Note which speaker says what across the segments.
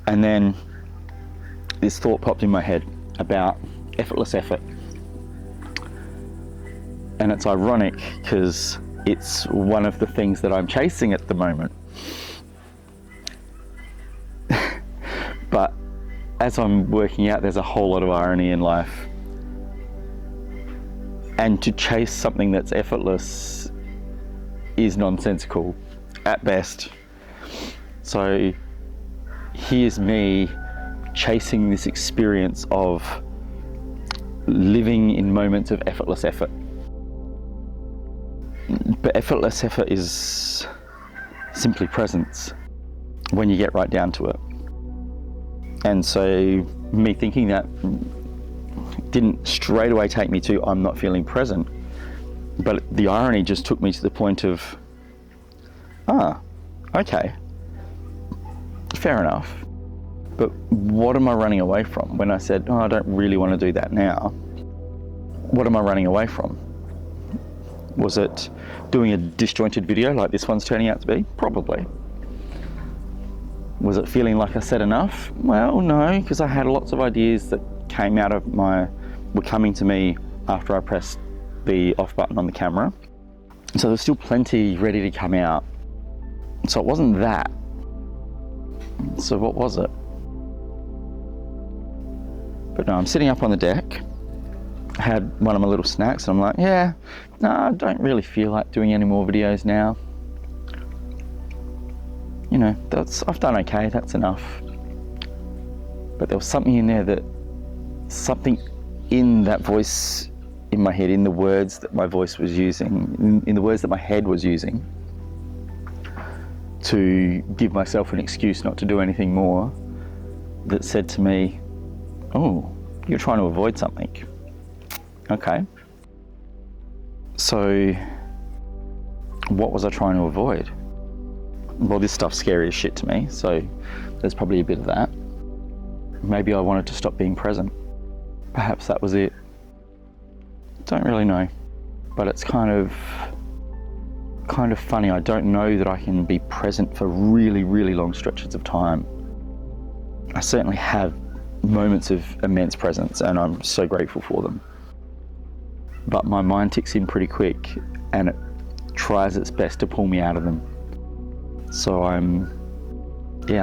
Speaker 1: And then this thought popped in my head about effortless effort. And it's ironic because it's one of the things that I'm chasing at the moment. But as I'm working out, there's a whole lot of irony in life. And to chase something that's effortless is nonsensical at best. So here's me chasing this experience of living in moments of effortless effort. But effortless effort is simply presence when you get right down to it. And so me thinking that didn't straight away take me to I'm not feeling present. But the irony just took me to the point of, okay, fair enough. But what am I running away from? When I said, I don't really want to do that now, what am I running away from? Was it doing a disjointed video like this one's turning out to be? Probably. Was it feeling like I said enough? Well, no, because I had lots of ideas that were coming to me after I pressed the off button on the camera. So there's still plenty ready to come out. So it wasn't that. So what was it? But no, I'm sitting up on the deck. I had one of my little snacks and I'm like, I don't really feel like doing any more videos now. You know, I've done okay, that's enough. But there was something in there something in that voice in my head, in the words that my voice was using, in the words that my head was using, to give myself an excuse not to do anything more, that said to me, oh, you're trying to avoid something. Okay. So what was I trying to avoid? Well, this stuff's scary as shit to me, so there's probably a bit of that. Maybe I wanted to stop being present. Perhaps that was it. Don't really know. But it's kind of funny. I don't know that I can be present for really, really long stretches of time. I certainly have moments of immense presence and I'm so grateful for them. But my mind ticks in pretty quick and it tries its best to pull me out of them. So I'm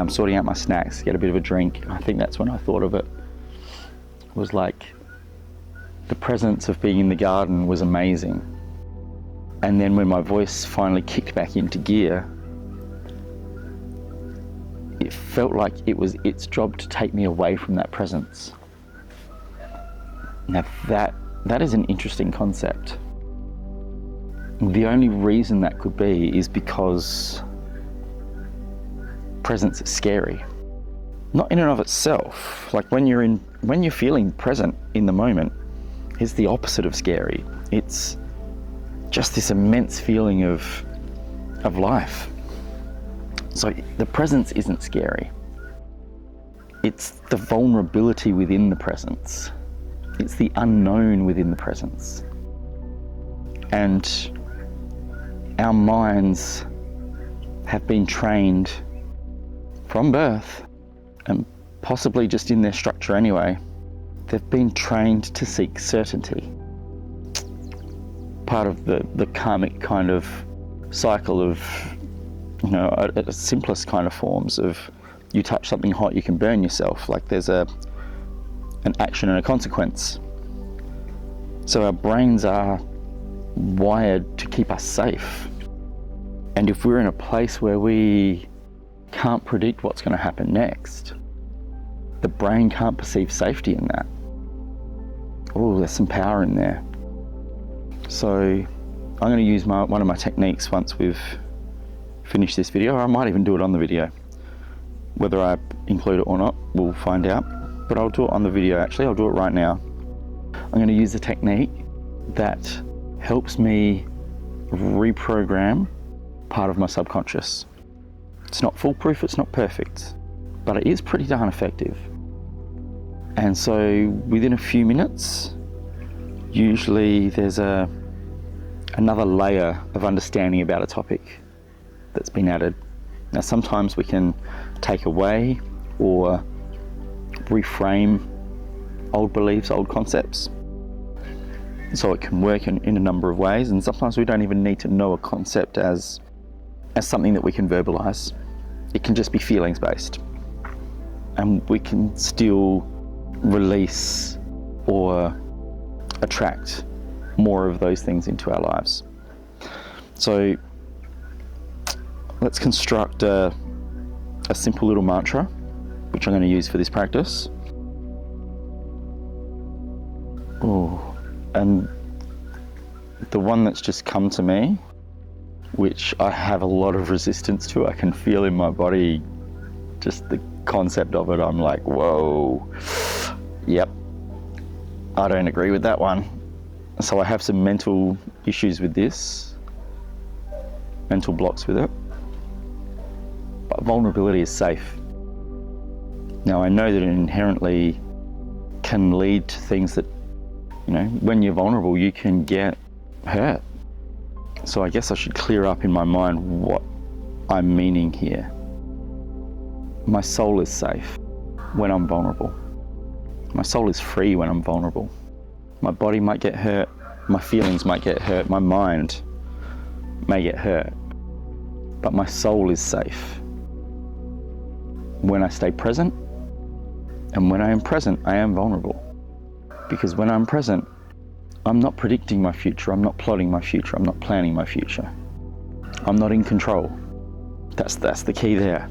Speaker 1: sorting out my snacks, get a bit of a drink. I think that's when I thought of it. It was like the presence of being in the garden was amazing. And then when my voice finally kicked back into gear, it felt like it was its job to take me away from that presence. Now that is an interesting concept. The only reason that could be is because presence is scary. Not in and of itself. Like when you're feeling present in the moment, it's the opposite of scary. It's just this immense feeling of life. So the presence isn't scary. It's the vulnerability within the presence. It's the unknown within the presence. And our minds have been trained from birth, and possibly just in their structure anyway, they've been trained to seek certainty. Part of the karmic kind of cycle of, at its simplest kind of forms of, you touch something hot, you can burn yourself. Like there's an action and a consequence. So our brains are wired to keep us safe. And if we're in a place where we can't predict what's going to happen next, the brain can't perceive safety in that. Oh, there's some power in there. So I'm going to use one of my techniques once we've finished this video, or I might even do it on the video. Whether I include it or not, we'll find out. But I'll do it on the video actually, I'll do it right now. I'm going to use a technique that helps me reprogram part of my subconscious. It's not foolproof, it's not perfect, but it is pretty darn effective. And so within a few minutes, usually there's another layer of understanding about a topic that's been added. Now sometimes we can take away or reframe old beliefs, old concepts. So it can work in a number of ways, and sometimes we don't even need to know a concept as something that we can verbalize. It can just be feelings based, and we can still release or attract more of those things into our lives. So let's construct a simple little mantra, which I'm going to use for this practice. And the one that's just come to me, which I have a lot of resistance to, I can feel in my body, just the concept of it, I'm like, whoa, yep, I don't agree with that one. So I have some mental issues with this, mental blocks with it. But vulnerability is safe. Now I know that it inherently can lead to things that, when you're vulnerable, you can get hurt. So I guess I should clear up in my mind what I'm meaning here. My soul is safe when I'm vulnerable. My soul is free when I'm vulnerable. My body might get hurt, my feelings might get hurt, my mind may get hurt, but my soul is safe when I stay present. And when I am present, I am vulnerable. Because when I'm present, I'm not predicting my future, I'm not plotting my future, I'm not planning my future. I'm not in control. That's the key there.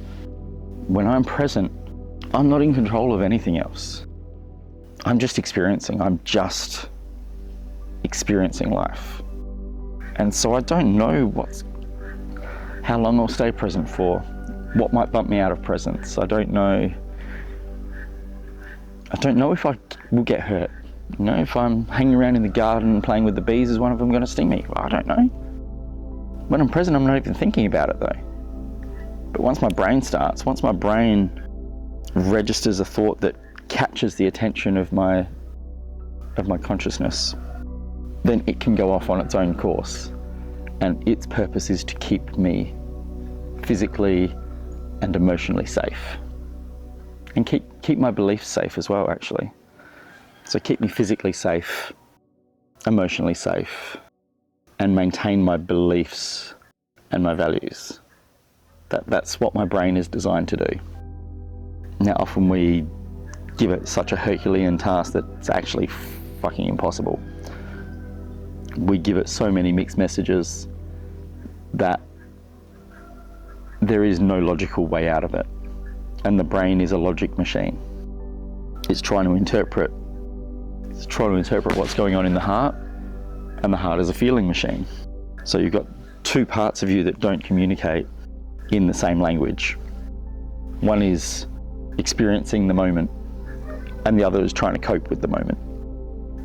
Speaker 1: When I'm present, I'm not in control of anything else. I'm just experiencing life. And so I don't know how long I'll stay present for, what might bump me out of presence. I don't know if I will get hurt. If I'm hanging around in the garden playing with the bees, is one of them going to sting me? Well, I don't know. When I'm present, I'm not even thinking about it though. But once my brain registers a thought that catches the attention of my consciousness, then it can go off on its own course. And its purpose is to keep me physically and emotionally safe. And keep my beliefs safe as well, actually. So keep me physically safe, emotionally safe, and maintain my beliefs and my values. That's what my brain is designed to do. Now, often we give it such a Herculean task that it's actually fucking impossible. We give it so many mixed messages that there is no logical way out of it. And the brain is a logic machine. It's trying to interpret what's going on in the heart, and the heart is a feeling machine. So you've got two parts of you that don't communicate in the same language. One is experiencing the moment, and the other is trying to cope with the moment.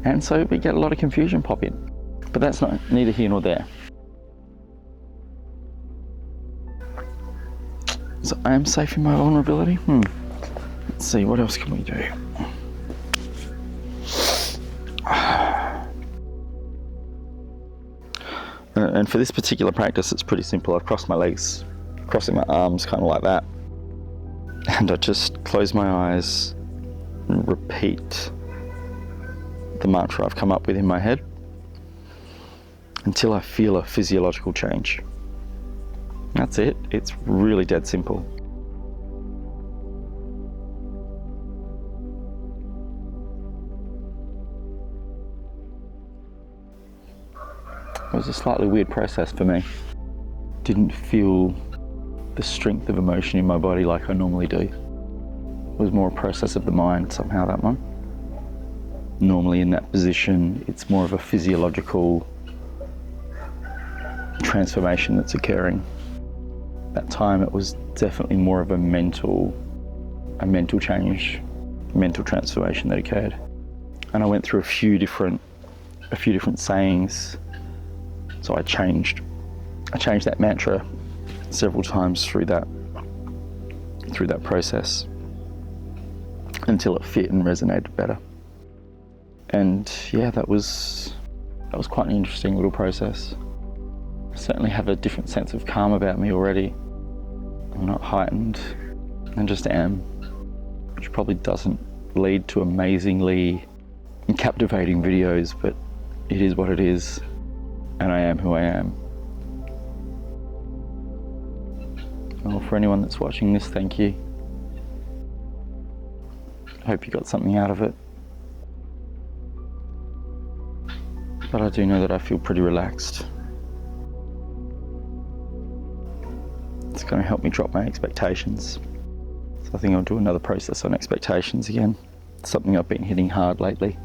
Speaker 1: And so we get a lot of confusion pop in, but that's neither here nor there. So I am safe in my vulnerability. Let's see, what else can we do? And for this particular practice, it's pretty simple. I've crossed my legs, crossing my arms, kind of like that. And I just close my eyes and repeat the mantra I've come up with in my head until I feel a physiological change. That's it. It's really dead simple. It was a slightly weird process for me. Didn't feel the strength of emotion in my body like I normally do. It was more a process of the mind somehow, that one. Normally in that position, it's more of a physiological transformation that's occurring. That time it was definitely more of a mental change, mental transformation that occurred. And I went through a few different sayings. So I changed that mantra several times through that process until it fit and resonated better. And yeah, that was quite an interesting little process. I certainly have a different sense of calm about me already. I'm not heightened, I just am. which probably doesn't lead to amazingly captivating videos, but it is what it is, and I am who I am. Well, for anyone that's watching this, thank you. I hope you got something out of it. But I do know that I feel pretty relaxed. It's going to help me drop my expectations. So I think I'll do another process on expectations again. It's something I've been hitting hard lately.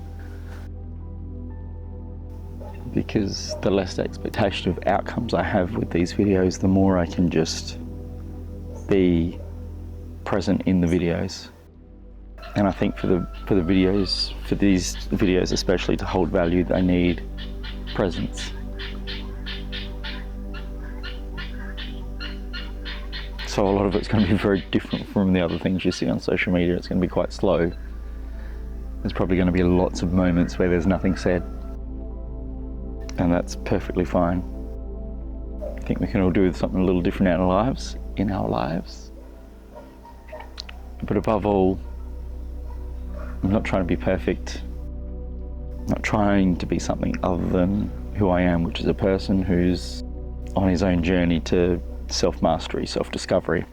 Speaker 1: Because the less expectation of outcomes I have with these videos, the more I can just be present in the videos. And I think for these videos especially, to hold value, they need presence. So a lot of it's going to be very different from the other things you see on social media. It's going to be quite slow. There's probably going to be lots of moments where there's nothing said. And that's perfectly fine. I think we can all do something a little different in our lives. But above all, I'm not trying to be perfect. I'm not trying to be something other than who I am, which is a person who's on his own journey to self-mastery, self-discovery.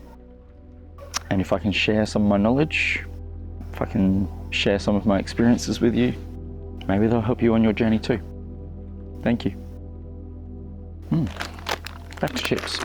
Speaker 1: And if I can share some of my knowledge, if I can share some of my experiences with you, maybe they'll help you on your journey too. Thank you. Back to chips.